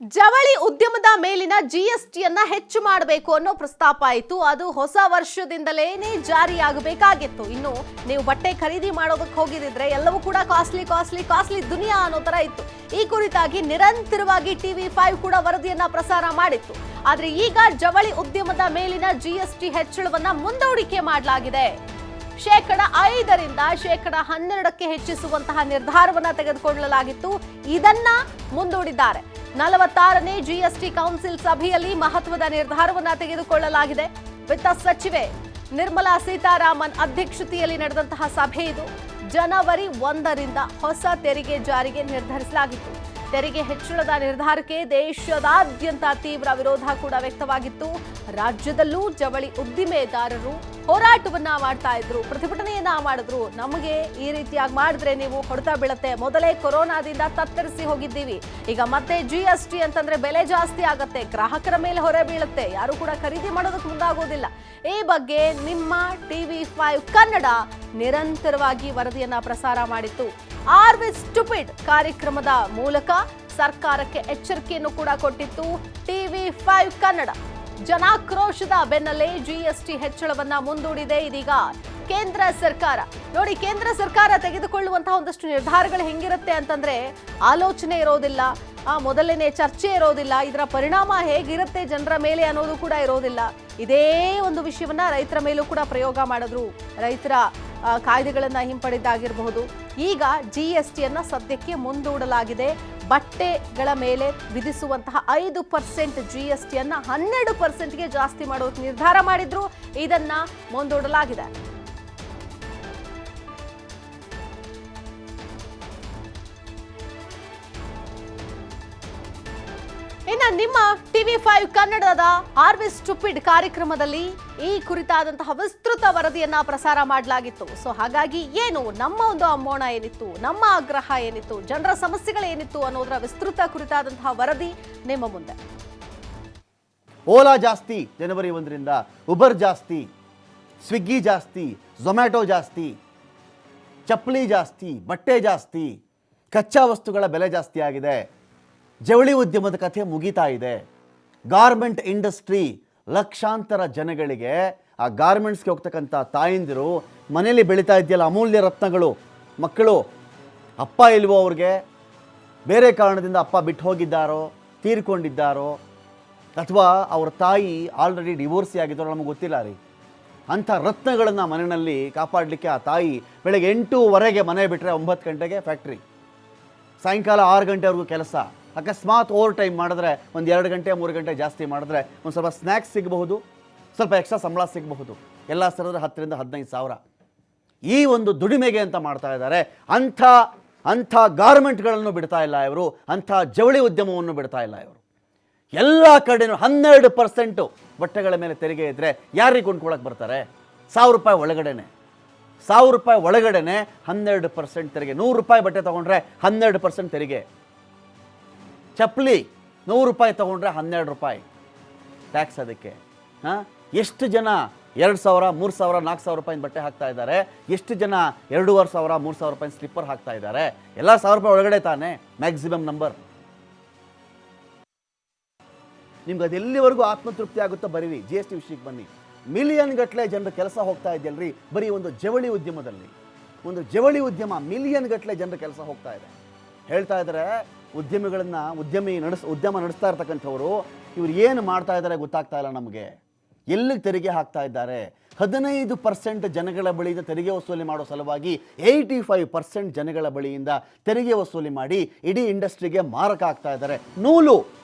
ಜವಳಿ ಉದ್ಯಮದ ಮೇಲಿನ ಜಿಎಸ್ಟಿಯನ್ನ ಹೆಚ್ಚು ಮಾಡಬೇಕು ಅನ್ನೋ ಪ್ರಸ್ತಾಪ ಆಯಿತು. ಅದು ಹೊಸ ವರ್ಷದಿಂದಲೇನೆ ಜಾರಿಯಾಗಬೇಕಾಗಿತ್ತು. ಇನ್ನು ನೀವು ಬಟ್ಟೆ ಖರೀದಿ ಮಾಡೋದಕ್ಕೆ ಹೋಗಿದ್ರೆ ಎಲ್ಲವೂ ಕೂಡ ಕಾಸ್ಟ್ಲಿ ದುನಿಯಾ ಅನ್ನೋ ತರ ಇತ್ತು. ಈ ಕುರಿತಾಗಿ ನಿರಂತರವಾಗಿ TV5 ಕೂಡ ವರದಿಯನ್ನ ಪ್ರಸಾರ ಮಾಡಿತ್ತು. ಆದ್ರೆ ಈಗ ಜವಳಿ ಉದ್ಯಮದ ಮೇಲಿನ ಜಿಎಸ್ಟಿ ಹೆಚ್ಚಳವನ್ನ ಮುಂದೂಡಿಕೆ ಮಾಡಲಾಗಿದೆ. ಶೇಕಡ 5ರಿಂದ ಶೇಕಡ 12ಕ್ಕೆ ಹೆಚ್ಚಿಸುವಂತಹ ನಿರ್ಧಾರವನ್ನ ತೆಗೆದುಕೊಳ್ಳಲಾಗಿತ್ತು. ಇದನ್ನ ಮುಂದೂಡಿದ್ದಾರೆ. 46ನೇ ಜಿಎಸ್ಟಿ ಕೌನ್ಸಿಲ್ ಸಭೆಯಲ್ಲಿ ಮಹತ್ವದ ನಿರ್ಧಾರವನ್ನ ತೆಗೆದುಕೊಳ್ಳಲಾಗಿದೆ. ವಿತ್ತ ಸಚಿವೆ ನಿರ್ಮಲಾ ಸೀತಾರಾಮನ್ ಅಧ್ಯಕ್ಷತೆಯಲ್ಲಿ ನಡೆದಂತಹ ಸಭೆ ಇದು. ಜನವರಿ 1ರಿಂದ ಹೊಸ ತೆರಿಗೆ ಜಾರಿಗೆ ನಿರ್ಧರಿಸಲಾಗಿತ್ತು. ತೆರಿಗೆ ಹೆಚ್ಚಳದ ನಿರ್ಧಾರಕ್ಕೆ ದೇಶದಾದ್ಯಂತ ತೀವ್ರ ವಿರೋಧ ಕೂಡ ವ್ಯಕ್ತವಾಗಿತ್ತು. ರಾಜ್ಯದಲ್ಲೂ ಜವಳಿ ಉದ್ದಿಮೆದಾರರು ಹೋರಾಟವನ್ನ ಮಾಡ್ತಾ ಇದ್ರು, ಪ್ರತಿಭಟನೆಯನ್ನ ಮಾಡಿದ್ರು. ನಮಗೆ ಈ ರೀತಿಯಾಗಿ ಮಾಡಿದ್ರೆ ನೀವು ಹೊಡೆತ ಬೀಳುತ್ತೆ, ಮೊದಲೇ ಕೊರೋನಾದಿಂದ ತತ್ತರಿಸಿ ಹೋಗಿದ್ದೀವಿ, ಈಗ ಮತ್ತೆ ಜಿಎಸ್ಟಿ ಅಂತಂದ್ರೆ ಬೆಲೆ ಜಾಸ್ತಿ ಆಗತ್ತೆ, ಗ್ರಾಹಕರ ಮೇಲೆ ಹೊರೆ ಬೀಳುತ್ತೆ, ಯಾರು ಕೂಡ ಖರೀದಿ ಮಾಡೋದಕ್ಕೆ ಮುಂದಾಗೋದಿಲ್ಲ. ಈ ಬಗ್ಗೆ ನಿಮ್ಮ TV5 ಕನ್ನಡ ನಿರಂತರವಾಗಿ ವರದಿಯನ್ನ ಪ್ರಸಾರ ಮಾಡಿತ್ತು. ಆರ್ ವಿ ಸ್ಟುಪಿಡ್ ಕಾರ್ಯಕ್ರಮದ ಮೂಲಕ ಸರ್ಕಾರಕ್ಕೆ ಎಚ್ಚರಿಕೆಯನ್ನು ಕೂಡ ಕೊಟ್ಟಿತ್ತು TV5 ಕನ್ನಡ. ಜನಾಕ್ರೋಶದ ಬೆನ್ನಲ್ಲೇ ಜಿಎಸ್ಟಿ ಹೆಚ್ಚಳವನ್ನ ಮುಂದೂಡಿದೆ ಇದೀಗ ಕೇಂದ್ರ ಸರ್ಕಾರ. ನೋಡಿ, ಕೇಂದ್ರ ಸರ್ಕಾರ ತೆಗೆದುಕೊಳ್ಳುವಂತಹ ಒಂದಷ್ಟು ನಿರ್ಧಾರಗಳು ಹೆಂಗಿರುತ್ತೆ ಅಂತಂದ್ರೆ ಆಲೋಚನೆ ಇರೋದಿಲ್ಲ, ಮೊದಲನೇ ಚರ್ಚೆ ಇರೋದಿಲ್ಲ, ಇದರ ಪರಿಣಾಮ ಹೇಗಿರುತ್ತೆ ಜನರ ಮೇಲೆ ಅನ್ನೋದು ಕೂಡ ಇರೋದಿಲ್ಲ. ಇದೇ ಒಂದು ವಿಷಯವನ್ನ ರೈತರ ಮೇಲೂ ಕೂಡ ಪ್ರಯೋಗ ಮಾಡಿದ್ರು. ರೈತರ ಕಾಯ್ದೆಗಳನ್ನ ಹಿಂಪಡೆದಾಗಿರಬಹುದು. ಈಗ ಜಿಎಸ್ಟಿಯನ್ನ ಸದ್ಯಕ್ಕೆ ಮುಂದೂಡಲಾಗಿದೆ. ಬಟ್ಟೆಗಳ ಮೇಲೆ ವಿಧಿಸುವಂತಹ 5% ಜಿಎಸ್ಟಿಯನ್ನ 12%ಗೆ ಜಾಸ್ತಿ ಮಾಡೋಕೆ ನಿರ್ಧಾರ ಮಾಡಿದ್ರು. ಇದನ್ನ ಮುಂದೂಡಲಾಗಿದೆ. ಇನ್ನು ನಿಮ್ಮ TV5 ಕನ್ನಡದ ಆರ್ ವಿ ಸ್ಟುಪಿಡ್ ಕಾರ್ಯಕ್ರಮದಲ್ಲಿ ಈ ಕುರಿತಾದಂತಹ ವಿಸ್ತೃತ ವರದಿಯನ್ನ ಪ್ರಸಾರ ಮಾಡಲಾಗಿತ್ತು. ಸೊ ಹಾಗಾಗಿ ಏನು ನಮ್ಮ ಒಂದು ಅಮ್ಮೋಣ ಏನಿತ್ತು, ನಮ್ಮ ಆಗ್ರಹ ಏನಿತ್ತು, ಜನರ ಸಮಸ್ಯೆಗಳೇನಿತ್ತು ಅನ್ನೋದರ ವಿಸ್ತೃತ ಕುರಿತಾದಂತಹ ವರದಿ ನಿಮ್ಮ ಮುಂದೆ. ಓಲಾ ಜಾಸ್ತಿ ಜನವರಿ 1ರಿಂದ, ಉಬರ್ ಜಾಸ್ತಿ, ಸ್ವಿಗ್ಗಿ ಜಾಸ್ತಿ, ಝೊಮ್ಯಾಟೊ ಜಾಸ್ತಿ, ಚಪ್ಪಲಿ ಜಾಸ್ತಿ, ಬಟ್ಟೆ ಜಾಸ್ತಿ, ಕಚ್ಚಾ ವಸ್ತುಗಳ ಬೆಲೆ ಜಾಸ್ತಿ ಆಗಿದೆ. ಜವಳಿ ಉದ್ಯಮದ ಕಥೆ ಮುಗಿತಾ ಇದೆ. ಗಾರ್ಮೆಂಟ್ ಇಂಡಸ್ಟ್ರಿ ಲಕ್ಷಾಂತರ ಜನಗಳಿಗೆ, ಆ ಗಾರ್ಮೆಂಟ್ಸ್ಗೆ ಹೋಗ್ತಕ್ಕಂಥ ತಾಯಂದಿರು, ಮನೆಯಲ್ಲಿ ಬೆಳೀತಾ ಇದೆಯಲ್ಲ ಅಮೂಲ್ಯ ರತ್ನಗಳು, ಮಕ್ಕಳು, ಅಪ್ಪ ಇಲ್ವೋ ಅವ್ರಿಗೆ, ಬೇರೆ ಕಾರಣದಿಂದ ಅಪ್ಪ ಬಿಟ್ಟು ಹೋಗಿದ್ದಾರೋ, ತೀರ್ಕೊಂಡಿದ್ದಾರೋ, ಅಥವಾ ಅವ್ರ ತಾಯಿ ಆಲ್ರೆಡಿ ಡಿವೋರ್ಸಿ ಆಗಿದ್ದಾರೋ ನಮಗೆ ಗೊತ್ತಿಲ್ಲ ರೀ. ಅಂಥ ರತ್ನಗಳನ್ನು ಮನೆಯಲ್ಲಿ ಕಾಪಾಡಲಿಕ್ಕೆ ಆ ತಾಯಿ ಬೆಳಗ್ಗೆ 8:15 ಮನೆ ಬಿಟ್ಟರೆ 9 ಗಂಟೆಗೆ ಫ್ಯಾಕ್ಟ್ರಿ, ಸಾಯಂಕಾಲ 6 ಗಂಟೆವರೆಗೂ ಕೆಲಸ. ಅಕಸ್ಮಾತ್ ಓವರ್ ಟೈಮ್ ಮಾಡಿದ್ರೆ ಒಂದು 2 ಗಂಟೆ 3 ಗಂಟೆ ಜಾಸ್ತಿ ಮಾಡಿದ್ರೆ ಒಂದು ಸ್ವಲ್ಪ ಸ್ನ್ಯಾಕ್ಸ್ ಸಿಗಬಹುದು, ಸ್ವಲ್ಪ ಎಕ್ಸ್ಟ್ರಾ ಸಂಬಳ ಸಿಗಬಹುದು. ಎಲ್ಲ ಸೇರಿದ್ರೆ 10ರಿಂದ 15 ಸಾವಿರ ಈ ಒಂದು ದುಡಿಮೆಗೆ ಅಂತ ಮಾಡ್ತಾ ಇದ್ದಾರೆ. ಅಂಥ ಗಾರ್ಮೆಂಟ್ಗಳನ್ನು ಬಿಡ್ತಾ ಇಲ್ಲ ಇವರು, ಅಂಥ ಜವಳಿ ಉದ್ಯಮವನ್ನು ಬಿಡ್ತಾ ಇಲ್ಲ ಇವರು. ಎಲ್ಲ ಕಡೆಯೂ 12% ಬಟ್ಟೆಗಳ ಮೇಲೆ ತೆರಿಗೆ ಇದ್ದರೆ ಯಾರಿಗೆ ಕೊಂಡ್ಕೊಳಕ್ಕೆ ಬರ್ತಾರೆ? ₹1000 ಒಳಗಡೆನೆ, ₹1000 ಒಳಗಡೆನೆ 12% ತೆರಿಗೆ. ₹100 ಬಟ್ಟೆ ತೊಗೊಂಡ್ರೆ 12% ತೆರಿಗೆ. ಚಪ್ಪಲಿ ₹100 ತೊಗೊಂಡ್ರೆ ₹12 ಟ್ಯಾಕ್ಸ್ ಅದಕ್ಕೆ. ಎಷ್ಟು ಜನ 2,000, 3,000, 4,000 ರೂಪಾಯಿ ಬಟ್ಟೆ ಹಾಕ್ತಾ ಇದ್ದಾರೆ? ಎಷ್ಟು ಜನ 2,500, 3,000 ರೂಪಾಯಿ ಸ್ಲಿಪ್ಪರ್ ಹಾಕ್ತಾ ಇದ್ದಾರೆ? ಎಲ್ಲ ₹1,000 ಒಳಗಡೆ ತಾನೇ ಮ್ಯಾಕ್ಸಿಮಮ್ ನಂಬರ್. ನಿಮ್ಗೆ ಅದು ಎಲ್ಲಿವರೆಗೂ ಆತ್ಮತೃಪ್ತಿ ಆಗುತ್ತೋ ಬರೀರಿ. GST ವಿಷಯಕ್ಕೆ ಬನ್ನಿ. ಮಿಲಿಯನ್ ಗಟ್ಟಲೆ ಜನರ ಕೆಲಸ ಹೋಗ್ತಾ ಇದೆಯಲ್ರಿ ಬರೀ ಒಂದು ಜವಳಿ ಉದ್ಯಮದಲ್ಲಿ. ಒಂದು ಜವಳಿ ಉದ್ಯಮ ಮಿಲಿಯನ್ ಗಟ್ಟಲೆ ಜನರ ಕೆಲಸ ಹೋಗ್ತಾ ಇದೆ. ಹೇಳ್ತಾ ಇದ್ದಾರೆ ಉದ್ಯಮಿಗಳನ್ನು, ಉದ್ಯಮ ನಡೆಸ್ತಾ ಇರ್ತಕ್ಕಂಥವ್ರು ಇವ್ರು ಏನು ಮಾಡ್ತಾ ಇದ್ದಾರೆ ಗೊತ್ತಾಗ್ತಾ ಇಲ್ಲ ನಮಗೆ. ಎಲ್ಲಿಗೆ ತೆರಿಗೆ ಹಾಕ್ತಾ ಇದ್ದಾರೆ? 15% ಜನಗಳ ಬಳಿಯಿಂದ ತೆರಿಗೆ ವಸೂಲಿ ಮಾಡೋ ಸಲುವಾಗಿ 85% ಜನಗಳ ಬಳಿಯಿಂದ ತೆರಿಗೆ ವಸೂಲಿ ಮಾಡಿ ಇಡೀ ಇಂಡಸ್ಟ್ರಿಗೆ ಮಾರಕ ಆಗ್ತಾ ಇದ್ದಾರೆ. ನೂಲು,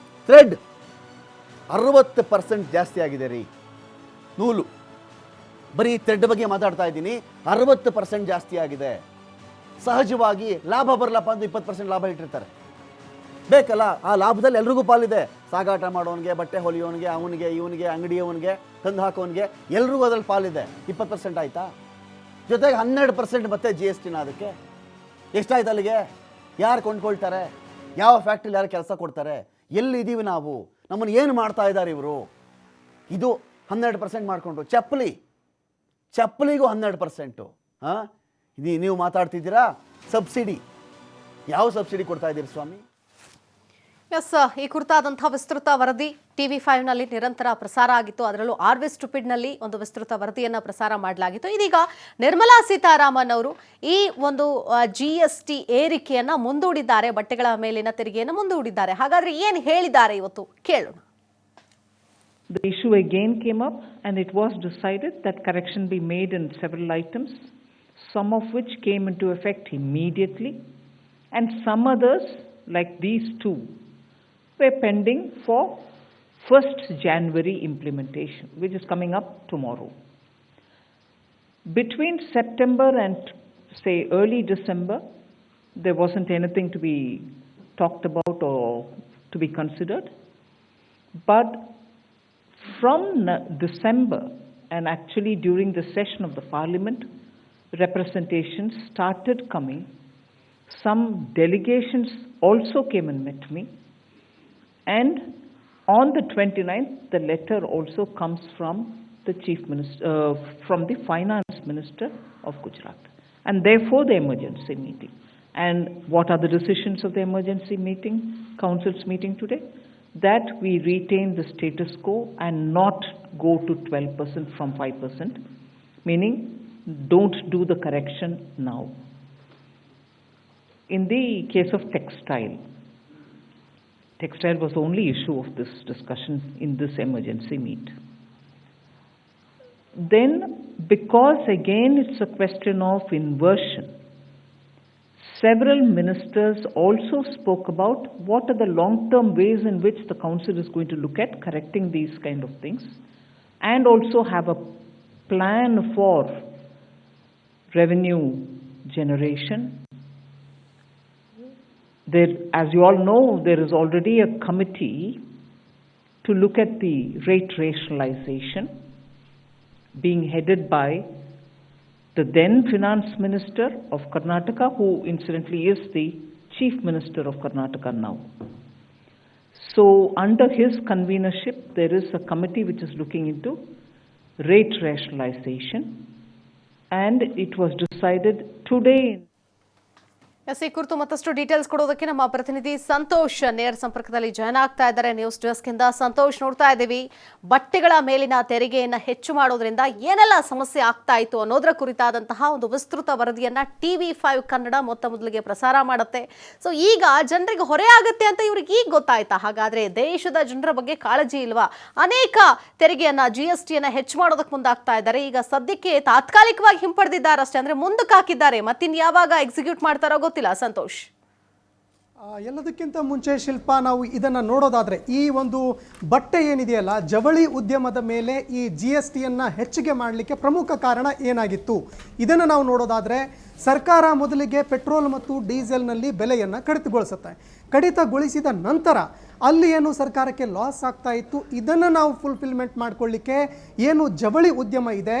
ಥ್ರೆಡ್ 60% ಜಾಸ್ತಿ ಆಗಿದೆ ರೀ. ನೂಲು, ಬರೀ ಥ್ರೆಡ್ ಬಗ್ಗೆ ಮಾತಾಡ್ತಾ ಇದ್ದೀನಿ, 60% ಜಾಸ್ತಿ ಆಗಿದೆ. ಸಹಜವಾಗಿ ಲಾಭ ಬರಲಪ್ಪ ಅಂತ 20% ಲಾಭ ಇಟ್ಟಿರ್ತಾರೆ. ಬೇಕಲ್ಲ, ಆ ಲಾಭದಲ್ಲಿ ಎಲ್ರಿಗೂ ಪಾಲಿದೆ. ಸಾಗಾಟ ಮಾಡೋನಿಗೆ, ಬಟ್ಟೆ ಹೊಲಿಯೋನಿಗೆ, ಅವನಿಗೆ, ಇವನಿಗೆ, ಅಂಗಡಿಯವನಿಗೆ, ತಂದು ಹಾಕೋನಿಗೆ, ಎಲ್ರಿಗೂ ಅದ್ರಲ್ಲಿ ಪಾಲಿದೆ. 20% ಆಯಿತಾ? ಜೊತೆಗೆ 12% ಮತ್ತೆ GSTನ ಅದಕ್ಕೆ. ಎಷ್ಟಾಯ್ತು ಅಲ್ಲಿಗೆ? ಯಾರು ಕೊಂಡ್ಕೊಳ್ತಾರೆ? ಯಾವ ಫ್ಯಾಕ್ಟ್ರಿಲಿ ಯಾರು ಕೆಲಸ ಕೊಡ್ತಾರೆ? ಎಲ್ಲಿದ್ದೀವಿ ನಾವು? ನಮ್ಮನ್ನು ಏನು ಮಾಡ್ತಾ ಇದ್ದಾರೆ ಇವರು? ಇದು 12% ಮಾಡಿಕೊಂಡು ಚಪ್ಪಲಿಗೂ 12%. ನೀವು ಮಾತಾಡ್ತಿದ್ದೀರಾ ಸಬ್ಸಿಡಿ. ಯಾವ ಸಬ್ಸಿಡಿ ಕೊಡ್ತಾ ಇದ್ದೀರಿ ಸ್ವಾಮಿ? ಎಸ್, ಈ ಕುರಿತಾದಂತಹ ವಿಸ್ತೃತ ವರದಿ TV5 ನಲ್ಲಿ ನಿರಂತರ ಪ್ರಸಾರ ಆಗಿತ್ತು. ಅದರಲ್ಲೂ ಆರ್ವಿ ಸ್ಟುಪಿಡ್ನಲ್ಲಿ ಒಂದು ವಿಸ್ತೃತ ವರದಿಯನ್ನ ಪ್ರಸಾರ ಮಾಡಲಾಗಿತ್ತು. ಇದೀಗ ನಿರ್ಮಲಾ ಸೀತಾರಾಮನ್ ಅವರು ಈ ಒಂದು GST ಏರಿಕೆಯನ್ನ ಮುಂದೂಡಿದ್ದಾರೆ, ಬಟ್ಟೆಗಳ ಮೇಲಿನ ತೆರಿಗೆಯನ್ನು ಮುಂದೂಡಿದ್ದಾರೆ. ಹಾಗಾದ್ರೆ ಏನು ಹೇಳಿದ್ದಾರೆ ಇವತ್ತು ಕೇಳೋಣ. The issue again came up and it was decided that correction be made in several items, some of which came into effect immediately and some others like these two were pending for 1st January implementation, which is coming up tomorrow. Between September and say early December, there wasn't anything to be talked about or to be considered, but from December and actually during the session of the Parliament, representations started coming. Some delegations also came and met me, and on the 29th the letter also comes from the Chief Minister, from the Finance Minister of Gujarat, and therefore the emergency meeting. And what are the decisions of the emergency meeting, Council's meeting today? That we retain the status quo and not go to 12% from 5%, meaning don't do the correction now. In the case of textile was the only issue of this discussion in this emergency meet. Then, because again it's a question of inversion, several ministers also spoke about what are the long-term ways in which the council is going to look at correcting these kind of things, and also have a plan for revenue generation. There, as you all know, there is already a committee to look at the rate rationalization being headed by the then Finance Minister of Karnataka, who incidentally is the Chief Minister of Karnataka now. So under his convenership, there is a committee which is looking into rate rationalization, and it was decided today. Yes, ಈ ಕುರಿತು ಮತ್ತಷ್ಟು details ಕೊಡೋದಕ್ಕೆ ನಮ್ಮ ಪ್ರತಿನಿಧಿ ಸಂತೋಷ್ ನೇರ ಸಂಪರ್ಕದಲ್ಲಿ join ಆಗ್ತಾ ಇದ್ದಾರೆ ನ್ಯೂಸ್ ಡೆಸ್ಕ್ ಇಂದ. ಸಂತೋಷ್, ನೋಡ್ತಾ ಇದ್ದೀವಿ ಬಟ್ಟೆಗಳ ಮೇಲಿನ ತೆರಿಗೆಯನ್ನು ಹೆಚ್ಚು ಮಾಡೋದ್ರಿಂದ ಏನೆಲ್ಲ ಸಮಸ್ಯೆ ಆಗ್ತಾ ಇತ್ತು ಅನ್ನೋದರ ಕುರಿತಾದಂತಹ ಒಂದು ವಿಸ್ತೃತ ವರದಿಯನ್ನ TV5 ಕನ್ನಡ ಮೊದಲಿಗೆ ಪ್ರಸಾರ ಮಾಡುತ್ತೆ. ಸೊ ಈಗ ಜನರಿಗೆ ಹೊರೆ ಆಗುತ್ತೆ ಅಂತ ಇವ್ರಿಗೆ ಈಗ ಗೊತ್ತಾಯ್ತಾ? ಹಾಗಾದ್ರೆ ದೇಶದ ಜನರ ಬಗ್ಗೆ ಕಾಳಜಿ ಇಲ್ವಾ? ಅನೇಕ ತೆರಿಗೆಯನ್ನ GSTಯನ್ನ ಹೆಚ್ಚು ಮಾಡೋದಕ್ಕೆ ಮುಂದಾಗ್ತಾ ಇದ್ದಾರೆ. ಈಗ ಸದ್ಯಕ್ಕೆ ತಾತ್ಕಾಲಿಕವಾಗಿ ಹಿಂಪಡೆದಿದ್ದಾರೆ ಅಷ್ಟೇ, ಅಂದ್ರೆ ಮುಂದಕ್ಕೆ ಹಾಕಿದ್ದಾರೆ. ಮತ್ತಿನ್ ಯಾವಾಗ ಎಕ್ಸಿಕ್ಯೂಟ್ ಮಾಡ್ತಾರೋ ಗೊತ್ತಿಲ್ಲ. ಸಂತೋಷ್, ಎಲ್ಲದಕ್ಕಿಂತ ಮುಂಚೆ ಶಿಲ್ಪ, ನಾವು ಇದನ್ನು ನೋಡೋದಾದರೆ ಈ ಒಂದು ಬಟ್ಟೆ ಏನಿದೆಯಲ್ಲ, ಜವಳಿ ಉದ್ಯಮದ ಮೇಲೆ ಈ GSTಯನ್ನು ಹೆಚ್ಚಿಗೆ ಮಾಡಲಿಕ್ಕೆ ಪ್ರಮುಖ ಕಾರಣ ಏನಾಗಿತ್ತು ಇದನ್ನು ನಾವು ನೋಡೋದಾದರೆ, ಸರ್ಕಾರ ಮೊದಲಿಗೆ ಪೆಟ್ರೋಲ್ ಮತ್ತು ಡೀಸೆಲ್ನಲ್ಲಿ ಬೆಲೆಯನ್ನು ಕಡಿತಗೊಳಿಸಿದ ನಂತರ ಅಲ್ಲಿ ಏನು ಸರ್ಕಾರಕ್ಕೆ ಲಾಸ್ ಆಗ್ತಾ ಇತ್ತು, ಇದನ್ನು ನಾವು ಫುಲ್ಫಿಲ್ಮೆಂಟ್ ಮಾಡಿಕೊಳ್ಳಿಕ್ಕೆ ಏನು ಜವಳಿ ಉದ್ಯಮ ಇದೆ,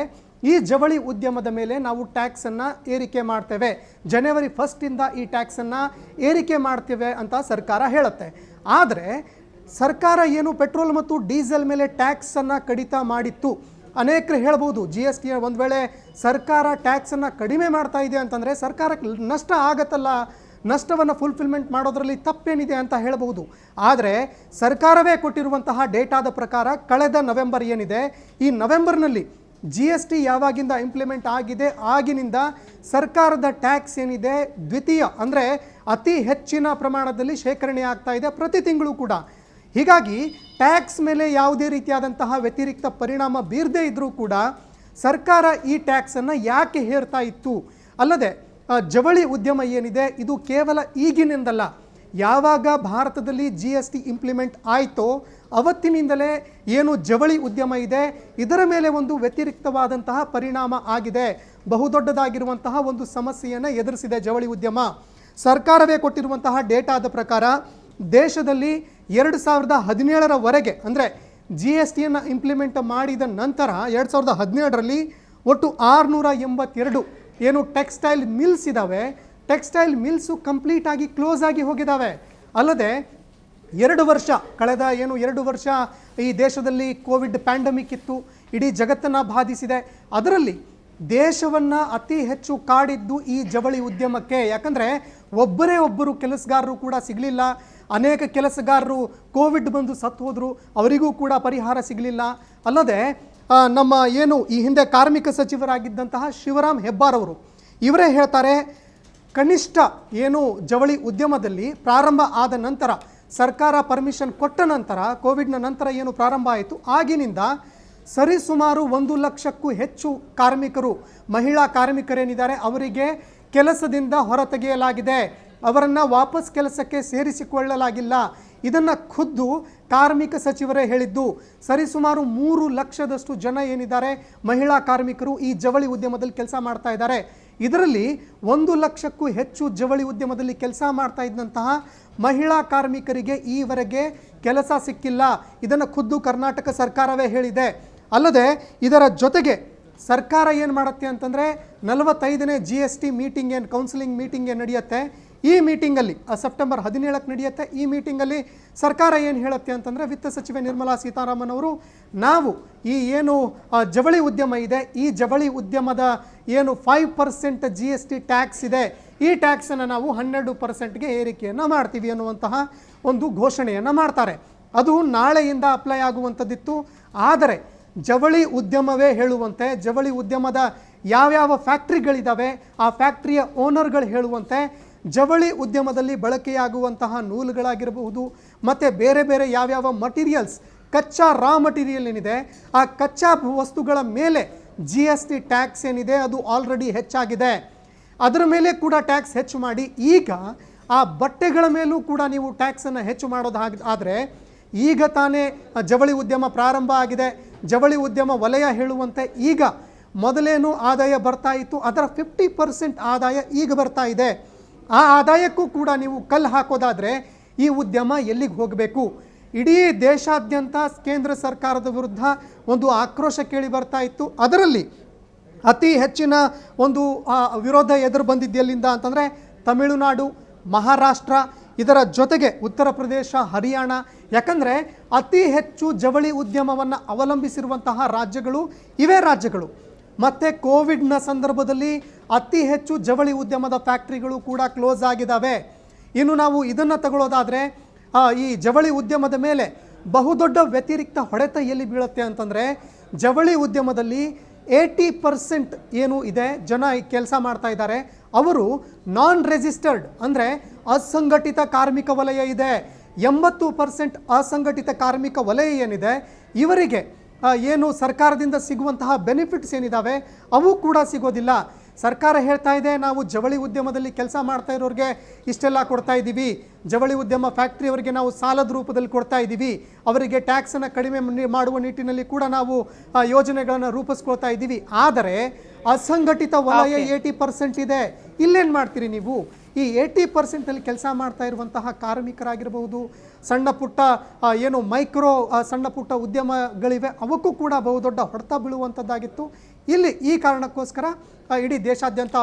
ಈ ಜವಳಿ ಉದ್ಯಮದ ಮೇಲೆ ನಾವು ಟ್ಯಾಕ್ಸನ್ನು ಏರಿಕೆ ಮಾಡ್ತೇವೆ, ಜನವರಿ 1 ಈ ಟ್ಯಾಕ್ಸನ್ನು ಏರಿಕೆ ಮಾಡ್ತೇವೆ ಅಂತ ಸರ್ಕಾರ ಹೇಳುತ್ತೆ. ಆದರೆ ಸರ್ಕಾರ ಏನು ಪೆಟ್ರೋಲ್ ಮತ್ತು ಡೀಸೆಲ್ ಮೇಲೆ ಟ್ಯಾಕ್ಸನ್ನು ಕಡಿತ ಮಾಡಿತ್ತು, ಅನೇಕರು ಹೇಳ್ಬೋದು GST ಒಂದು ವೇಳೆ ಸರ್ಕಾರ ಟ್ಯಾಕ್ಸನ್ನು ಕಡಿಮೆ ಮಾಡ್ತಾ ಇದೆ ಅಂತಂದರೆ ಸರ್ಕಾರಕ್ಕೆ ನಷ್ಟ ಆಗತ್ತಲ್ಲ, ನಷ್ಟವನ್ನು ಫುಲ್ಫಿಲ್ಮೆಂಟ್ ಮಾಡೋದರಲ್ಲಿ ತಪ್ಪೇನಿದೆ ಅಂತ ಹೇಳಬಹುದು. ಆದರೆ ಸರ್ಕಾರವೇ ಕೊಟ್ಟಿರುವಂತಹ ಡೇಟಾದ ಪ್ರಕಾರ ಕಳೆದ ನವೆಂಬರ್ ಏನಿದೆ, ಈ ನವೆಂಬರ್ನಲ್ಲಿ GST ಯಾವಾಗಿಂದ ಇಂಪ್ಲಿಮೆಂಟ್ ಆಗಿದೆ ಆಗಿನಿಂದ ಸರ್ಕಾರದ ಟ್ಯಾಕ್ಸ್ ಏನಿದೆ ದ್ವಿತೀಯ ಅಂದರೆ ಅತಿ ಹೆಚ್ಚಿನ ಪ್ರಮಾಣದಲ್ಲಿ ಶೇಖರಣೆ ಆಗ್ತಾ ಇದೆ ಪ್ರತಿ ತಿಂಗಳು ಕೂಡ. ಹೀಗಾಗಿ ಟ್ಯಾಕ್ಸ್ ಮೇಲೆ ಯಾವುದೇ ರೀತಿಯಾದಂತಹ ವ್ಯತಿರಿಕ್ತ ಪರಿಣಾಮ ಬೀರದೇ ಇದ್ದರೂ ಕೂಡ ಸರ್ಕಾರ ಈ ಟ್ಯಾಕ್ಸನ್ನು ಯಾಕೆ ಹೇರ್ತಾ ಇತ್ತು? ಅಲ್ಲದೆ ಜವಳಿ ಉದ್ಯಮ ಏನಿದೆ ಇದು ಕೇವಲ ಈಗಿನಿಂದಲ್ಲ, ಯಾವಾಗ ಭಾರತದಲ್ಲಿ GST ಇಂಪ್ಲಿಮೆಂಟ್ ಆಯಿತೋ ಅವತ್ತಿನಿಂದಲೇ ಏನು ಜವಳಿ ಉದ್ಯಮ ಇದೆ ಇದರ ಮೇಲೆ ಒಂದು ವ್ಯತಿರಿಕ್ತವಾದಂತಹ ಪರಿಣಾಮ ಆಗಿದೆ. ಬಹುದೊಡ್ಡದಾಗಿರುವಂತಹ ಒಂದು ಸಮಸ್ಯೆಯನ್ನು ಎದುರಿಸಿದೆ ಜವಳಿ ಉದ್ಯಮ. ಸರ್ಕಾರವೇ ಕೊಟ್ಟಿರುವಂತಹ ಡೇಟಾದ ಪ್ರಕಾರ ದೇಶದಲ್ಲಿ 2017ರವರೆಗೆ ಅಂದರೆ GSTಯನ್ನು ಇಂಪ್ಲಿಮೆಂಟ್ ಮಾಡಿದ ನಂತರ 2017ರಲ್ಲಿ ಒಟ್ಟು 682 ಏನು ಟೆಕ್ಸ್ಟೈಲ್ ಮಿಲ್ಸ್ ಇದ್ದಾವೆ, ಟೆಕ್ಸ್ಟೈಲ್ ಮಿಲ್ಸು ಕಂಪ್ಲೀಟ್ ಆಗಿ ಕ್ಲೋಸ್ ಆಗಿ ಹೋಗಿದ್ದಾವೆ. ಅಲ್ಲದೆ 2 ವರ್ಷ ಕಳೆದ 2 ವರ್ಷ ಈ ದೇಶದಲ್ಲಿ ಕೋವಿಡ್ ಪ್ಯಾಂಡಮಿಕ್ ಇತ್ತು, ಇಡೀ ಜಗತ್ತನ್ನು ಬಾಧಿಸಿದೆ. ಅದರಲ್ಲಿ ದೇಶವನ್ನು ಅತಿ ಹೆಚ್ಚು ಕಾಡಿದ್ದು ಈ ಜವಳಿ ಉದ್ಯಮಕ್ಕೆ. ಯಾಕಂದರೆ ಒಬ್ಬರು ಕೆಲಸಗಾರರು ಕೂಡ ಸಿಗಲಿಲ್ಲ. ಅನೇಕ ಕೆಲಸಗಾರರು ಕೋವಿಡ್ ಬಂದು ಸತ್ತು ಹೋದರು, ಅವರಿಗೂ ಕೂಡ ಪರಿಹಾರ ಸಿಗಲಿಲ್ಲ. ಅಲ್ಲದೆ ನಮ್ಮ ಏನು ಈ ಹಿಂದೆ ಕಾರ್ಮಿಕ ಸಚಿವರಾಗಿದ್ದಂತಹ ಶಿವರಾಮ್ ಹೆಬ್ಬಾರ್ ಅವರು ಇವರೇ ಹೇಳ್ತಾರೆ, ಕನಿಷ್ಠ ಏನು ಜವಳಿ ಉದ್ಯಮದಲ್ಲಿ ಪ್ರಾರಂಭ ಆದ ನಂತರ ಸರ್ಕಾರ ಪರ್ಮಿಷನ್ ಕೊಟ್ಟ ನಂತರ ಕೋವಿಡ್ನ ನಂತರ ಏನು ಪ್ರಾರಂಭ ಆಯಿತು ಆಗಿನಿಂದ ಸರಿಸುಮಾರು 1 ಲಕ್ಷಕ್ಕೂ ಹೆಚ್ಚು ಕಾರ್ಮಿಕರು, ಮಹಿಳಾ ಕಾರ್ಮಿಕರೇನಿದ್ದಾರೆ ಅವರಿಗೆ ಕೆಲಸದಿಂದ ಹೊರತೆಗೆಯಲಾಗಿದೆ, ಅವರನ್ನು ವಾಪಸ್ ಕೆಲಸಕ್ಕೆ ಸೇರಿಸಿಕೊಳ್ಳಲಾಗಿಲ್ಲ. ಇದನ್ನು ಖುದ್ದು ಕಾರ್ಮಿಕ ಸಚಿವರೇ ಹೇಳಿದ್ದು. ಸರಿಸುಮಾರು 3 ಲಕ್ಷದಷ್ಟು ಜನ ಏನಿದ್ದಾರೆ ಮಹಿಳಾ ಕಾರ್ಮಿಕರು ಈ ಜವಳಿ ಉದ್ಯಮದಲ್ಲಿ ಕೆಲಸ ಮಾಡ್ತಾ ಇದ್ದಾರೆ. ಇದರಲ್ಲಿ 1 ಲಕ್ಷಕ್ಕೂ ಹೆಚ್ಚು ಜವಳಿ ಉದ್ಯಮದಲ್ಲಿ ಕೆಲಸ ಮಾಡ್ತಾ ಇದ್ದಂತಹ ಮಹಿಳಾ ಕಾರ್ಮಿಕರಿಗೆ ಈವರೆಗೆ ಕೆಲಸ ಸಿಕ್ಕಿಲ್ಲ. ಇದನ್ನು ಖುದ್ದು ಕರ್ನಾಟಕ ಸರ್ಕಾರವೇ ಹೇಳಿದೆ. ಅಲ್ಲದೆ ಇದರ ಜೊತೆಗೆ ಸರ್ಕಾರ ಏನು ಮಾಡುತ್ತೆ ಅಂತಂದರೆ 45ನೇ GST ಮೀಟಿಂಗ್ ಏನು ಕೌನ್ಸಿಲಿಂಗ್ ಮೀಟಿಂಗ್ ಏನು ನಡೆಯುತ್ತೆ, ಈ ಮೀಟಿಂಗಲ್ಲಿ ಸೆಪ್ಟೆಂಬರ್ 17ಕ್ಕೆ ನಡೆಯುತ್ತೆ. ಈ ಮೀಟಿಂಗಲ್ಲಿ ಸರ್ಕಾರ ಏನು ಹೇಳುತ್ತೆ ಅಂತಂದರೆ ವಿತ್ತ ಸಚಿವೆ ನಿರ್ಮಲಾ ಸೀತಾರಾಮನ್ ಅವರು, ನಾವು ಈ ಏನು ಜವಳಿ ಉದ್ಯಮ ಇದೆ ಈ ಜವಳಿ ಉದ್ಯಮದ ಏನು 5% GST ಟ್ಯಾಕ್ಸ್ ಇದೆ ಈ ಟ್ಯಾಕ್ಸನ್ನು ನಾವು 12%ಗೆ ಏರಿಕೆಯನ್ನು ಮಾಡ್ತೀವಿ ಅನ್ನುವಂತಹ ಒಂದು ಘೋಷಣೆಯನ್ನು ಮಾಡ್ತಾರೆ. ಅದು ನಾಳೆಯಿಂದ ಅಪ್ಲೈ ಆಗುವಂಥದ್ದಿತ್ತು. ಆದರೆ ಜವಳಿ ಉದ್ಯಮವೇ ಹೇಳುವಂತೆ, ಜವಳಿ ಉದ್ಯಮದ ಯಾವ್ಯಾವ ಫ್ಯಾಕ್ಟ್ರಿಗಳಿದ್ದಾವೆ ಆ ಫ್ಯಾಕ್ಟ್ರಿಯ ಓನರ್ಗಳು ಹೇಳುವಂತೆ ಜವಳಿ ಉದ್ಯಮದಲ್ಲಿ ಬಳಕೆಯಾಗುವಂತಹ ನೂಲುಗಳಾಗಿರಬಹುದು ಮತ್ತು ಬೇರೆ ಬೇರೆ ಯಾವ್ಯಾವ ಮಟೀರಿಯಲ್ಸ್, ಕಚ್ಚಾ ರಾ ಮಟೀರಿಯಲ್ ಏನಿದೆ ಆ ಕಚ್ಚಾ ವಸ್ತುಗಳ ಮೇಲೆ GST ಟ್ಯಾಕ್ಸ್ ಏನಿದೆ ಅದು ಆಲ್ರೆಡಿ ಹೆಚ್ಚಾಗಿದೆ. ಅದರ ಮೇಲೆ ಕೂಡ ಟ್ಯಾಕ್ಸ್ ಹೆಚ್ಚು ಮಾಡಿ ಈಗ ಆ ಬಟ್ಟೆಗಳ ಮೇಲೂ ಕೂಡ ನೀವು ಟ್ಯಾಕ್ಸನ್ನು ಹೆಚ್ಚು ಮಾಡೋದು ಆದರೆ ಈಗ ತಾನೇ ಜವಳಿ ಉದ್ಯಮ ಪ್ರಾರಂಭ ಆಗಿದೆ. ಜವಳಿ ಉದ್ಯಮ ವಲಯ ಹೇಳುವಂತೆ ಈಗ ಮೊದಲೇನು ಆದಾಯ ಬರ್ತಾ ಇತ್ತು ಅದರ 50% ಆದಾಯ ಈಗ ಬರ್ತಾ ಇದೆ. ಆ ಆದಾಯಕ್ಕೂ ಕೂಡ ನೀವು ಕಲ್ಲು ಹಾಕೋದಾದರೆ ಈ ಉದ್ಯಮ ಎಲ್ಲಿಗೆ ಹೋಗಬೇಕು? ಇಡೀ ದೇಶಾದ್ಯಂತ ಕೇಂದ್ರ ಸರ್ಕಾರದ ವಿರುದ್ಧ ಒಂದು ಆಕ್ರೋಶ ಕೇಳಿ ಬರ್ತಾ ಇತ್ತು. ಅದರಲ್ಲಿ ಅತಿ ಹೆಚ್ಚಿನ ಒಂದು ವಿರೋಧ ಎದುರು ಬಂದಿದ್ದೆಲ್ಲಿಂದ ಅಂತಂದರೆ ತಮಿಳುನಾಡು, ಮಹಾರಾಷ್ಟ್ರ, ಇದರ ಜೊತೆಗೆ ಉತ್ತರ ಪ್ರದೇಶ, ಹರಿಯಾಣ. ಯಾಕಂದರೆ ಅತಿ ಹೆಚ್ಚು ಜವಳಿ ಉದ್ಯಮವನ್ನು ಅವಲಂಬಿಸಿರುವಂತಹ ರಾಜ್ಯಗಳು ಇವೇ ರಾಜ್ಯಗಳು. ಮತ್ತು ಕೋವಿಡ್ನ ಸಂದರ್ಭದಲ್ಲಿ ಅತಿ ಹೆಚ್ಚು ಜವಳಿ ಉದ್ಯಮದ ಫ್ಯಾಕ್ಟ್ರಿಗಳು ಕೂಡ ಕ್ಲೋಸ್ ಆಗಿದ್ದಾವೆ. ಇನ್ನು ನಾವು ಇದನ್ನು ತಗೊಳ್ಳೋದಾದರೆ ಈ ಜವಳಿ ಉದ್ಯಮದ ಮೇಲೆ ಬಹುದೊಡ್ಡ ವ್ಯತಿರಿಕ್ತ ಹೊಡೆತ ಎಲ್ಲಿ ಬೀಳುತ್ತೆ ಅಂತಂದರೆ ಜವಳಿ ಉದ್ಯಮದಲ್ಲಿ 80% ಏನು ಇದೆ ಜನ ಕೆಲಸ ಮಾಡ್ತಾ ಇದ್ದಾರೆ ಅವರು ನಾನ್ ರೆಜಿಸ್ಟರ್ಡ್ ಅಂದರೆ ಅಸಂಘಟಿತ ಕಾರ್ಮಿಕ ವಲಯ ಇದೆ. 80% ಅಸಂಘಟಿತ ಕಾರ್ಮಿಕ ವಲಯ ಏನಿದೆ ಇವರಿಗೆ ಏನು ಸರ್ಕಾರದಿಂದ ಸಿಗುವಂತಹ ಬೆನಿಫಿಟ್ಸ್ ಏನಿದ್ದಾವೆ ಅವು ಕೂಡ ಸಿಗೋದಿಲ್ಲ. ಸರ್ಕಾರ ಹೇಳ್ತಾ ಇದೆ ನಾವು ಜವಳಿ ಉದ್ಯಮದಲ್ಲಿ ಕೆಲಸ ಮಾಡ್ತಾ ಇರೋರಿಗೆ ಇಷ್ಟೆಲ್ಲ ಕೊಡ್ತಾ ಇದ್ದೀವಿ, ಜವಳಿ ಉದ್ಯಮ ಫ್ಯಾಕ್ಟ್ರಿಯವರಿಗೆ ನಾವು ಸಾಲದ ರೂಪದಲ್ಲಿ ಕೊಡ್ತಾ ಇದ್ದೀವಿ, ಅವರಿಗೆ ಟ್ಯಾಕ್ಸನ್ನು ಕಡಿಮೆ ಮಾಡುವ ನಿಟ್ಟಿನಲ್ಲಿ ಕೂಡ ನಾವು ಯೋಜನೆಗಳನ್ನು ರೂಪಿಸ್ಕೊಳ್ತಾ ಇದ್ದೀವಿ. ಆದರೆ ಅಸಂಘಟಿತ ವಲಯ 80% ಇದೆ. ಇಲ್ಲೇನು ಮಾಡ್ತೀರಿ ನೀವು? ಈ 80%ಅಲ್ಲಿ ಕೆಲಸ ಮಾಡ್ತಾ ಇರುವಂತಹ ಕಾರ್ಮಿಕರಾಗಿರಬಹುದು, ಸಣ್ಣ ಪುಟ್ಟ ಏನು ಮೈಕ್ರೋ ಸಣ್ಣ ಪುಟ್ಟ ಉದ್ಯಮಗಳಿವೆ ಅವಕ್ಕೂ ಕೂಡ ಬಹುದೊಡ್ಡ ಹೊಡೆತ ಬೀಳುವಂಥದ್ದಾಗಿತ್ತು. ಇಲ್ಲಿ ಈ ಕಾರಣಕ್ಕೋಸ್ಕರ ಇಡೀ ದೇಶಾದ್ಯಂತ